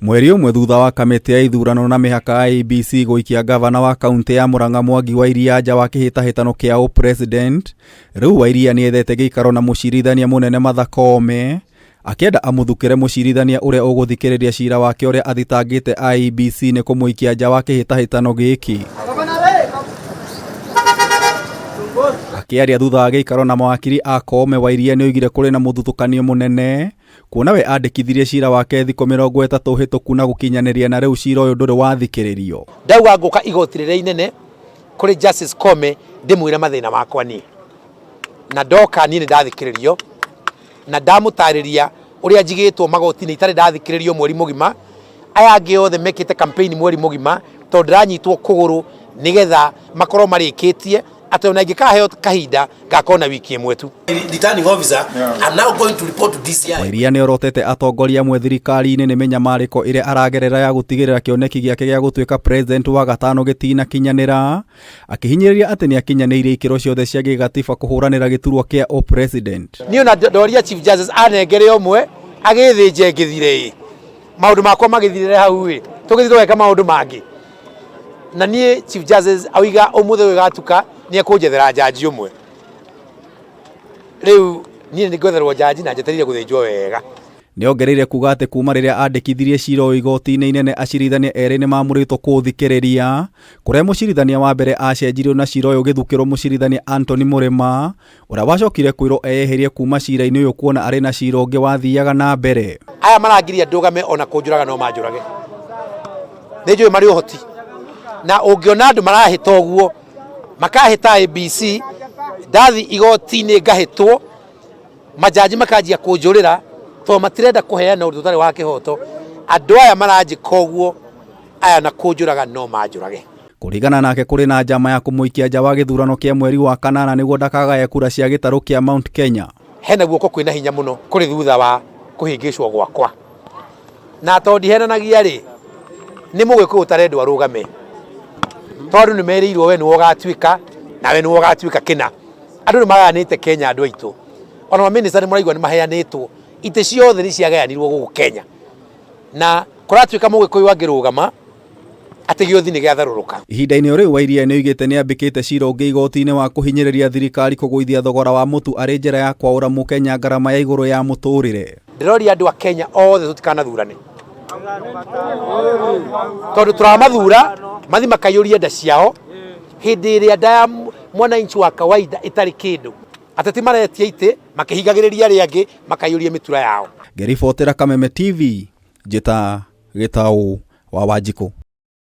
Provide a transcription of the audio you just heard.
Mweri ũmwe thutha wa kamĩtĩ ya ithurano na mĩhaka IEBC gũikia gavana wa kaunti ya Murang'a Mwangi wa Iria nja wa kĩhĩtahĩtano kĩa president, rĩu Wairia nĩethete gĩikaro na mũcirithania mũnene Martha Koome, akĩenda amũthukĩre mũcirithania ũrĩa ũgũthikĩrĩria cira wake ũrĩa athitangĩte IEBC nĩ kũmũikia nja wa kĩhĩtahĩtano gĩkĩ. Akĩaria thutha wa gĩikaro na mawakiri a Koome, Wairia nĩoigire kũrĩ na mũthutũkanio mũnene, kuona we andĩkithirie cira wake thikũ 30 hĩtũku na gũkinyanĩria na rĩu cira ũyũ ndũrĩ wathikĩrĩrio. Ndauga ngũka igoti rĩrĩa inene kũrĩ Justice Koome ndĩmwĩre mathĩna makwa niĩ, na ndoka niĩ nĩndathikĩrĩrio na ndamũtarĩria ũrĩa njigĩtwo magoti-inĩ itarĩ ndathikĩrĩrio mweri mũgima. Aya angĩ othe mekĩte campaign mweri mũgima tondũ ndĩranyitwo kũgũrũ nĩgetha makorwo marĩkĩtie atĩ ona ingĩkaheo kahinda ngakona wiki ĩmwe tu. Returning officer, I'm now going to report to DCI. Wairia nĩorotete atongoria amwe thirikari-inĩ nĩ mĩnyamarĩko ĩrĩa aragerera ya gũtigĩrĩra kĩoneki gĩake gĩa gũtuĩka president wa gatano gĩtinakinyanĩra, akĩhinyĩrĩria atĩ nĩakinyanĩirie ikĩro ciothe cia gĩgatiba kũhũranĩra gĩturwa kĩa president. Niĩ ona ndoria Chief Justice anengere ũmwe agĩthĩnje ngĩthire maũndũ makwa magĩthirĩre hau tũgĩthiĩ tweka maũndũ mangĩ, na niĩ Chief Justice auga ũmũthĩ ũyũ gatuka nĩekũnjethera jaji ũmwe. Rĩu niĩ nĩngwetherwo jaji na njetereire gũthĩnjwo wega. Nĩongereire kuga atĩ kuma rĩrĩa andĩkithirie cira ũyũ igoti-inĩ inene acirithania erĩ nĩmamũrĩtwo kũũthikĩrĩria, kũrĩa mũcirithania wa mbere acenjirio na cira ũyũ ũgĩthukĩrwo mũcirithania Anthony Mũrĩma, ũrĩa wacokire kwĩrwo eyeherie kuma cira-inĩ ũyũ kuona arĩ na cira ũngĩ wathiaga na mbere. Aya marangiria ndũgame ona kũnjũraga no manjũrage. Nĩnjũĩ marĩ ũhoti, na ũngĩona andũ marahĩta ũguo makahĩta IEBC, ndathi igoti-inĩ ngahĩtwo, majaji makanjia kũnjũrĩra tondũ matirenda kũheana ũndũ ũtarĩ wa kĩhoto. Andũ aya maranjĩka ũguo, aya na kũnjũraga no manjũrage. Kũringana nake kũrĩ na njama ya kũmũikia nja wa gĩthurano kĩa mweri wa kanana nĩguo ndakagaye kura cia gĩtarũ kĩa Mount Kenya. Hena guoko kwĩna hinya mũno kũrĩ thutha wa kũhĩngĩcwo gwakwa, na tondũ ndihenanagia rĩ, nĩ mũgĩkũyũ ũtarendwo arũgame tondũ nĩmerĩirwo we nĩwe ũgatuĩka na we nĩwe ũgatuĩka kĩna. Andũ nĩmagayanĩte Kenya, andũ aitũ, ona mamĩnĩsta nĩmũraigua nĩmaheanĩtwo, itĩ ciothe nĩciagayanirwo gũkũ Kenya, na kũratuĩka mũgĩkũyũ angĩrũgama atĩ gĩothi nĩgĩatharũrũka. Ihinda-inĩ rĩu Wairia nĩoigĩte nĩambĩkĩte cira ũngĩ igoti-inĩ wa kũhinyĩrĩria thirikari kũgũithia thogora wa mũtu arĩ njĩra ya kwaũra Mũkenya ngarama ya igũrũ ya mũtũrĩre. Ndĩroria andũ a Kenya othe tũtikanathurane, tondũ tũramathura mathi makayũrie nda ciao hĩndĩ ĩrĩa nda ya mwananchi wa kawaida ĩtarĩ kĩndũ. Ateti maretia itĩ makĩhingagĩrĩria arĩa angĩ makayũrie mĩtura yao. Ngĩribotera Kameme TV, njĩta Gĩtaũ wa Wanjikũ.